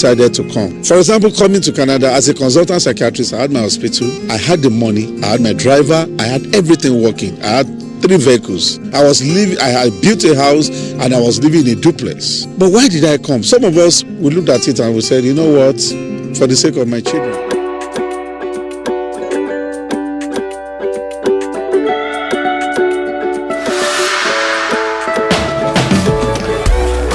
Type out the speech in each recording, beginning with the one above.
decided to come. For example, coming to Canada as a consultant psychiatrist, I had my hospital, I had the money, I had my driver, I had everything working. I had 3 vehicles. I had built a house and I was living in a duplex. But why did I come? Some of us, we looked at it and we said, you know what, for the sake of my children.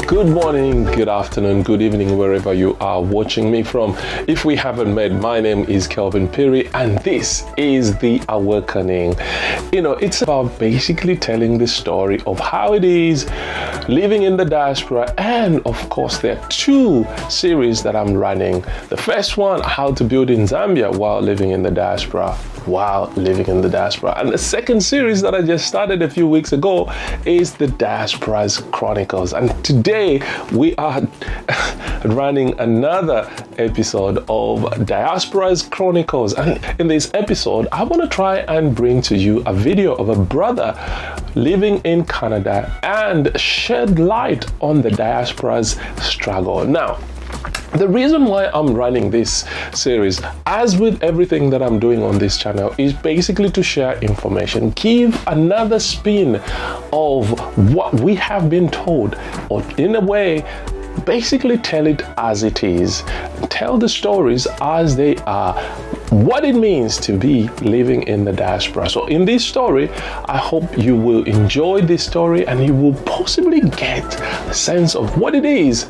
Good morning, good afternoon, good evening, wherever you are watching me from. If we haven't met, my name is Kelvin Piri and this is The Awakening. You know, it's about basically telling the story of how it is living in the diaspora, and of course there are 2 series that I'm running. The first one, how to build in Zambia while living in the diaspora. And the second series that I just started a few weeks ago is the Diaspora Chronicles. And today we are running another episode of Diaspora Chronicles. And in this episode, I want to try and bring to you a video of a brother living in Canada and shed light on the diaspora's struggle. Now, the reason why I'm running this series, as with everything that I'm doing on this channel, is basically to share information, give another spin of what we have been told, or in a way, basically tell it as it is, tell the stories as they are, what it means to be living in the diaspora. So in this story, I hope you will enjoy this story and you will possibly get a sense of what it is.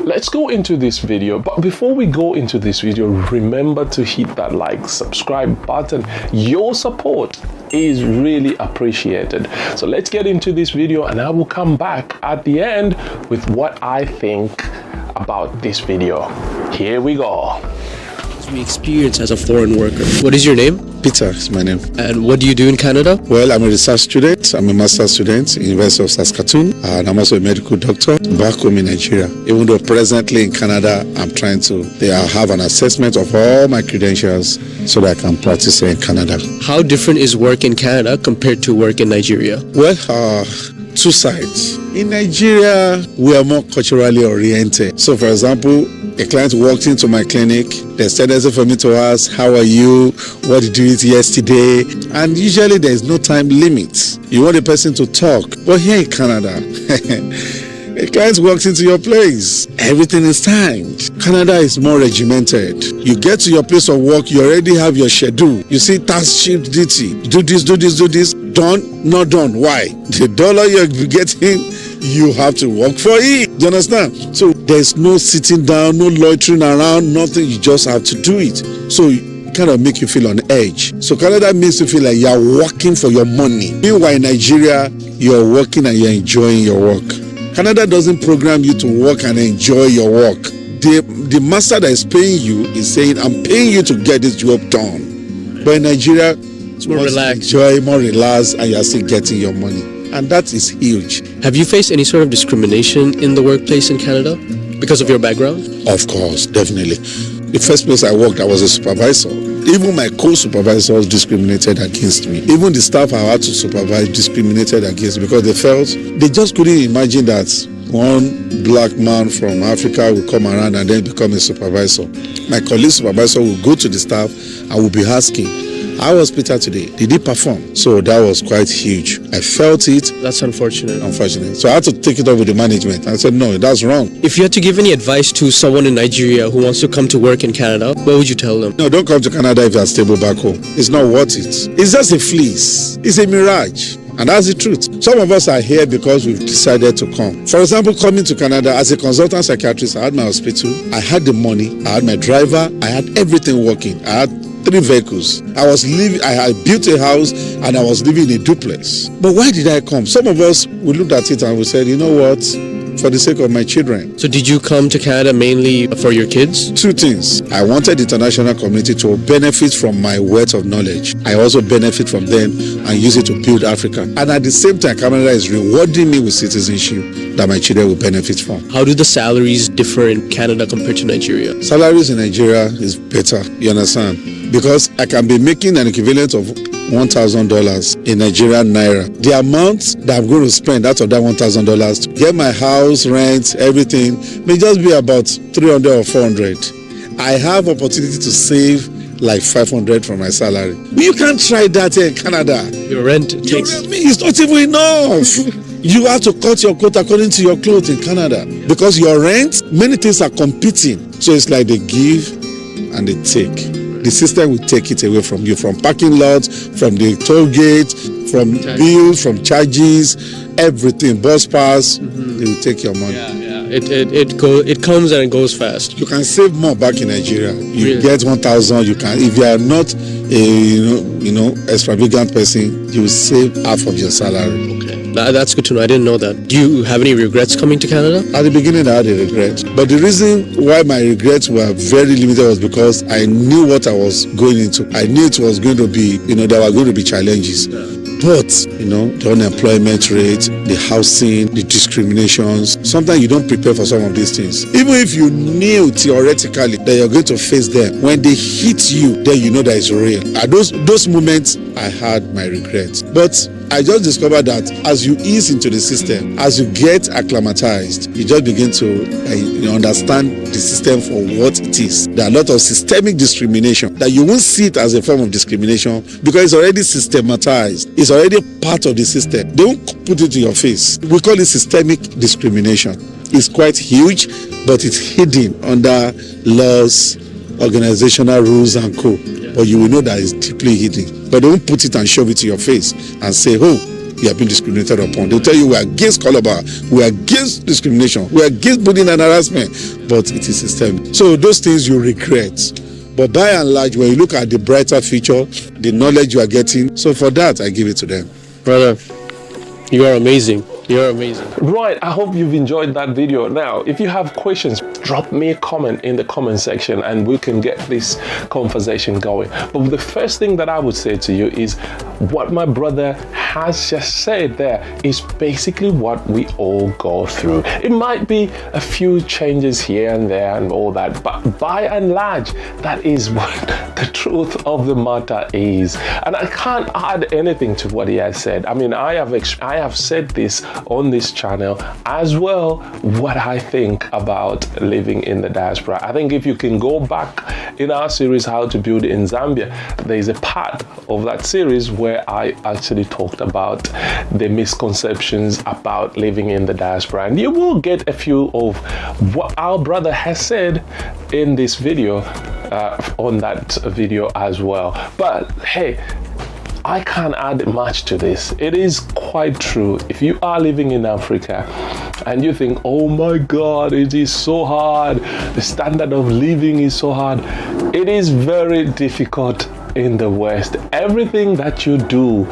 Let's go into this video, but before we go into this video, remember to hit that like, subscribe button. Your support is really appreciated. So let's get into this video and I will come back at the end with what I think about this video. Here we go. We experience as a foreign worker. What is your name? Peter is my name. And what do you do in Canada? Well, I'm a research student. I'm a master's student in University of Saskatoon, and I'm also a medical doctor back home in Nigeria. Even though presently in Canada, I'm trying to have an assessment of all my credentials so that I can practice in Canada. How different is work in Canada compared to work in Nigeria? Well, 2 sides. In Nigeria, we are more culturally oriented. So, for example, a client walked into my clinic. There's tendency for me to ask, how are you? What did you eat yesterday? And usually there is no time limit. You want a person to talk. But here in Canada, a client walks into your place. Everything is timed. Canada is more regimented. You get to your place of work, you already have your schedule. You see task sheet duty. Do this. Done, not done. Why? The dollar you're getting, you have to work for it. Do you understand? So there's no sitting down, no loitering around, nothing. You just have to do it. So it kind of make you feel on edge. So Canada makes you feel like you're working for your money. Meanwhile, in Nigeria, you're working and you're enjoying your work. Canada doesn't program you to work and enjoy your work. The master that is paying you is saying, I'm paying you to get this job done. But in Nigeria, it's more relaxed. Enjoy, more relaxed, and you're still getting your money. And that is huge. Have you faced any sort of discrimination in the workplace in Canada because of your background? Of course, definitely. The first place I worked, I was a supervisor. Even my co-supervisors discriminated against me. Even the staff I had to supervise discriminated against me because they just couldn't imagine that one black man from Africa will come around and then become a supervisor. My colleague supervisor will go to the staff and will be asking, how was Peter today? Did he perform? So that was quite huge. I felt it. That's unfortunate. So I had to take it up with the management. I said, no, that's wrong. If you had to give any advice to someone in Nigeria who wants to come to work in Canada, what would you tell them? No, don't come to Canada if you are stable back home. It's not worth it. It's just a fleece. It's a mirage. And that's the truth. Some of us are here because we've decided to come. For example, coming to Canada as a consultant psychiatrist, I had my hospital, I had the money, I had my driver, I had everything working. I had 3 vehicles. I had built a house and I was living in a duplex. But why did I come? Some of us, we looked at it and we said, you know what? For the sake of my children. So did you come to Canada mainly for your kids? 2 things. I wanted the international community to benefit from my wealth of knowledge. I also benefit from them and use it to build Africa. And at the same time, Canada is rewarding me with citizenship that my children will benefit from. How do the salaries differ in Canada compared to Nigeria? Salaries in Nigeria is better, you understand? Because I can be making an equivalent of $1,000 in Nigerian naira. The amount that I'm going to spend out of that $1,000 to get my house, rent, everything may just be about 300 or 400. I have opportunity to save like 500 from my salary. But you can't try that here in Canada. Your rent takes... It's not even enough. You have to cut your coat according to your clothes in Canada. Because your rent, many things are competing. So it's like they give and they take. The system will take it away from you, from parking lots, from the toll gate, from bills, from charges, everything, bus pass. They will take your money. It comes and it goes fast. You can save more back in Nigeria. You get 1,000. You can, if you are not a extravagant person, you will save half of your salary. Okay, that's good to know. I didn't know that. Do you have any regrets coming to Canada? At the beginning, I had a regret, but the reason why my regrets were very limited was because I knew what I was going into. I knew it was going to be, there were going to be challenges. But, the unemployment rate, the housing, the discriminations, sometimes you don't prepare for some of these things. Even if you knew theoretically that you're going to face them, when they hit you, then you know that it's real. At those moments, I had my regrets. But I just discovered that as you ease into the system, as you get acclimatized, you just begin to understand the system for what it is. There are a lot of systemic discrimination that you won't see it as a form of discrimination because it's already systematized. It's already part of the system. They won't put it to your face. We call it systemic discrimination. It's quite huge, but it's hidden under laws, organizational rules and co. But you will know that it's deeply hidden. But they won't put it and shove it to your face and say, you have been discriminated upon. They'll tell you we are against color, we are against discrimination, we are against bullying and harassment, but it is systemic. So those things you regret. But by and large, when you look at the brighter future, the knowledge you are getting, so for that, I give it to them. Brother, you are amazing. You're amazing. Right, I hope you've enjoyed that video. Now, if you have questions, drop me a comment in the comment section and we can get this conversation going. But the first thing that I would say to you is what my brother has just said there is basically what we all go through. It might be a few changes here and there and all that, but by and large, that is what the truth of the matter is. And I can't add anything to what he has said. I mean, I have said this on this channel as well, what I think about living in the diaspora. I think if you can go back in our series, How to Build in Zambia, there's a part of that series where I actually talked about the misconceptions about living in the diaspora. And you will get a few of what our brother has said in this video, on that video as well. But hey, I can't add much to this. It is quite true. If you are living in Africa and you think, oh my God, it is so hard, the standard of living is so hard, it is very difficult in the West. Everything that you do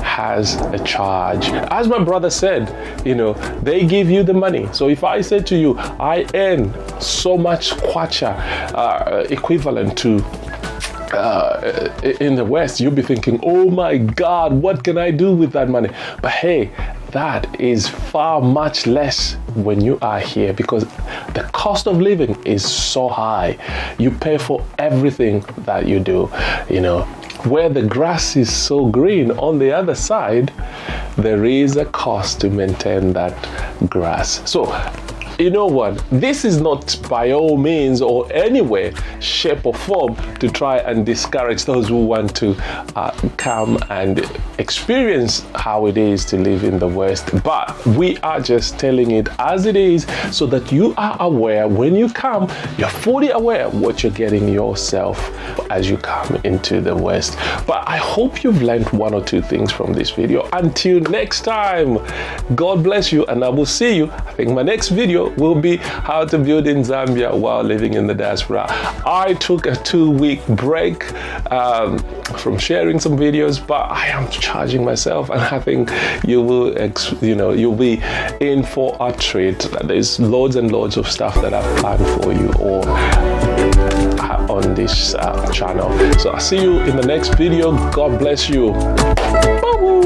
has a charge. As my brother said, they give you the money. So if I say to you, I earn so much kwacha, equivalent to in the West, you'll be thinking, oh my God, what can I do with that money? But hey, that is far much less when you are here because the cost of living is so high. You pay for everything that you do. Where the grass is so green on the other side, there is a cost to maintain that grass. So you know what, this is not by all means or any way, shape or form to try and discourage those who want to come and experience how it is to live in the West, but we are just telling it as it is so that you are aware when you come, you're fully aware of what you're getting yourself as you come into the West. But I hope you've learned one or two things from this video. Until next time, God bless you, and I will see you. I think my next video will be how to build in Zambia while living in the diaspora. I took a 2-week break from sharing some videos, but I am charging myself, and I think you will, you'll be in for a treat. There's loads and loads of stuff that I've planned for you all on this channel. So I'll see you in the next video. God bless you. Bye-bye.